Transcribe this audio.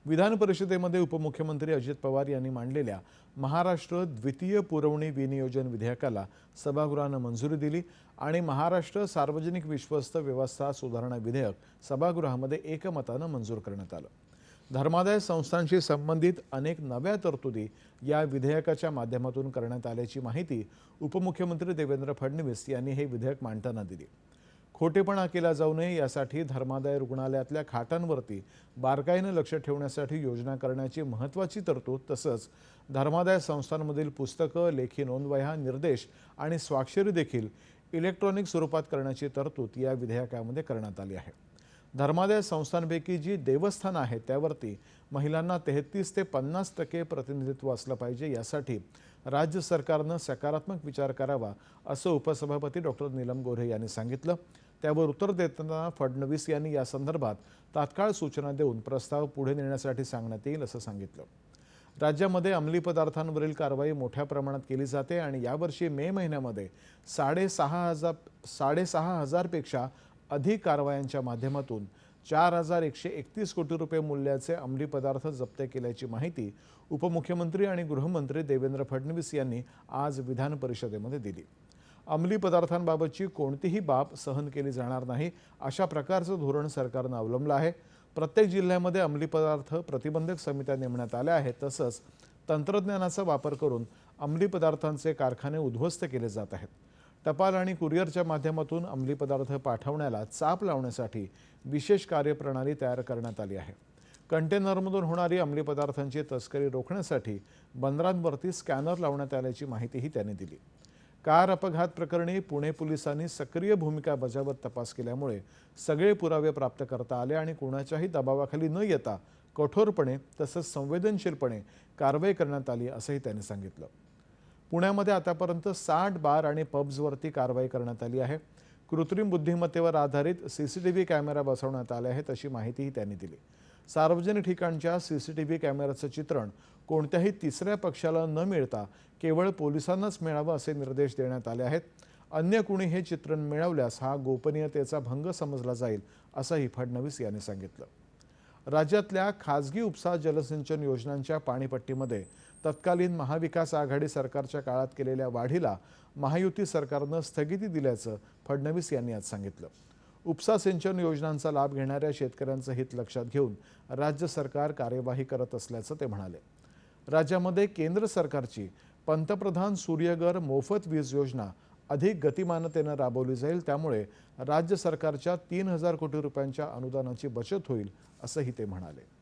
विधान परिषदेमध्ये उपमुख्यमंत्री अजित पवार यांनी मांडलेल्या महाराष्ट्र द्वितीय पुरवणी विनियोजन विधेयकाला सभागृहानं मंजुरी दिली आणि महाराष्ट्र सार्वजनिक विश्वस्त व्यवस्था सुधारणा विधेयक सभागृहामध्ये एकमतानं मंजूर करण्यात आलं। धर्मादाय संस्थांशी संबंधित अनेक नव्या तरतुदी या विधेयकाच्या माध्यमातून करण्यात आल्याची माहिती उपमुख्यमंत्री देवेंद्र फडणवीस यांनी हे विधेयक मांडताना दिली। खोटेपणा केला जाऊ नये यासाठी धर्मादाय रुग्णालयातल्या खाटांवरती बारकाईने लक्ष ठेवण्यासाठी योजना करण्याची महत्त्वाची तरतूद, तसंच धर्मादाय संस्थांमधील पुस्तकं, लेखी नोंदवह्या, निर्देश आणि स्वाक्षरी देखील इलेक्ट्रॉनिक स्वरूपात करण्याची तरतूद या विधेयकामध्ये करण्यात आली आहे। धर्मादाय संस्थांपैकी जी देवस्थानं आहेत त्यावरती महिलांना 33 ते 50% प्रतिनिधित्व असलं पाहिजे, यासाठी राज्य सरकारनं सकारात्मक विचार करावा असं उपसभापती डॉक्टर नीलम गोऱ्हे यांनी सांगितलं। त्यावर उत्तर देताना फडणवीस यांनी या संदर्भात तात्काळ सूचना देऊन प्रस्ताव पुढे नेण्यासाठी सांगण्यात येईल असं सांगितलं। राज्यामध्ये अंमली पदार्थांवरील कारवाई मोठ्या प्रमाणात केली जाते आणि यावर्षी मे महिन्यामध्ये 6,500 पेक्षा अधिक कारवायांच्या माध्यमातून 4,131 कोटी रुपये मूल्याचे अंमली पदार्थ जप्त केल्याची माहिती उपमुख्यमंत्री आणि गृहमंत्री देवेंद्र फडणवीस यांनी आज विधान परिषदेमध्ये दिली। अंमली पदार्थांबाबतची कोणतीही बाब सहन केली जाणार नाही अशा प्रकारचं धोरण सरकारनं अवलंबलं आहे। प्रत्येक जिल्ह्यामध्ये अंमली पदार्थ प्रतिबंधक समित्या नेमण्यात आल्या आहेत, तसंच तंत्रज्ञानाचा वापर करून अंमली पदार्थांचे कारखाने उद्ध्वस्त केले जात आहेत। टपाल आणि कुरिअरच्या माध्यमातून अंमली पदार्थ पाठवण्याला चाप लावण्यासाठी विशेष कार्यप्रणाली तयार करण्यात आली आहे। कंटेनरमधून होणारी अंमली पदार्थांची तस्करी रोखण्यासाठी बंदरांवरती स्कॅनर लावण्यात आल्याची माहितीही त्यांनी दिली। कार अपघात प्रकरणी पुणे पोलिसांनी सक्रिय भूमिका बजावत तपास केल्यामुळे सगळे पुरावे प्राप्त करता आले आणि कोणाच्याही दबावाखाली न येता कठोरपणे तसंच संवेदनशीलपणे कारवाई करण्यात आली असंही त्यांनी सांगितलं। पुण्यामध्ये आतापर्यंत 60 बार आणि पब्सवरती कारवाई करण्यात आली आहे। कृत्रिम बुद्धिमत्तेवर आधारित सीसीटीव्ही कॅमेरा बसवण्यात आले आहेत अशी माहितीही त्यांनी दिली। सार्वजनिक ठिकाणच्या सीसीटीव्ही कॅमेऱ्याचं चित्रण कोणत्याही तिसऱ्या पक्षाला न मिळता केवळ पोलिसांनाच मिळावं असे निर्देश देण्यात आले आहेत। अन्य कुणी हे चित्रण मिळवल्यास हा गोपनीयतेचा भंग समजला जाईल असंही फडणवीस यांनी सांगितलं। राज्यातल्या खासगी उपसा जलसिंचन योजनांच्या पाणीपट्टीमध्ये तत्कालीन महाविकास आघाडी सरकारच्या काळात केलेल्या वाढीला महायुती सरकारनं स्थगिती दिल्याचं फडणवीस यांनी आज सांगितलं। उपसा सिंचन योजनांचा लाभ घेणाऱ्या शेतकऱ्यांचं हित लक्षात घेऊन राज्य सरकार कार्यवाही करत असल्याचं ते म्हणाले। राज्यामध्ये केंद्र सरकारची पंतप्रधान सूर्यघर मोफत वीज योजना अधिक गतिमानतेनं राबवली जाईल, त्यामुळे राज्य सरकारच्या 3,000 कोटी रुपयांच्या अनुदानाची बचत होईल असंही ते म्हणाले।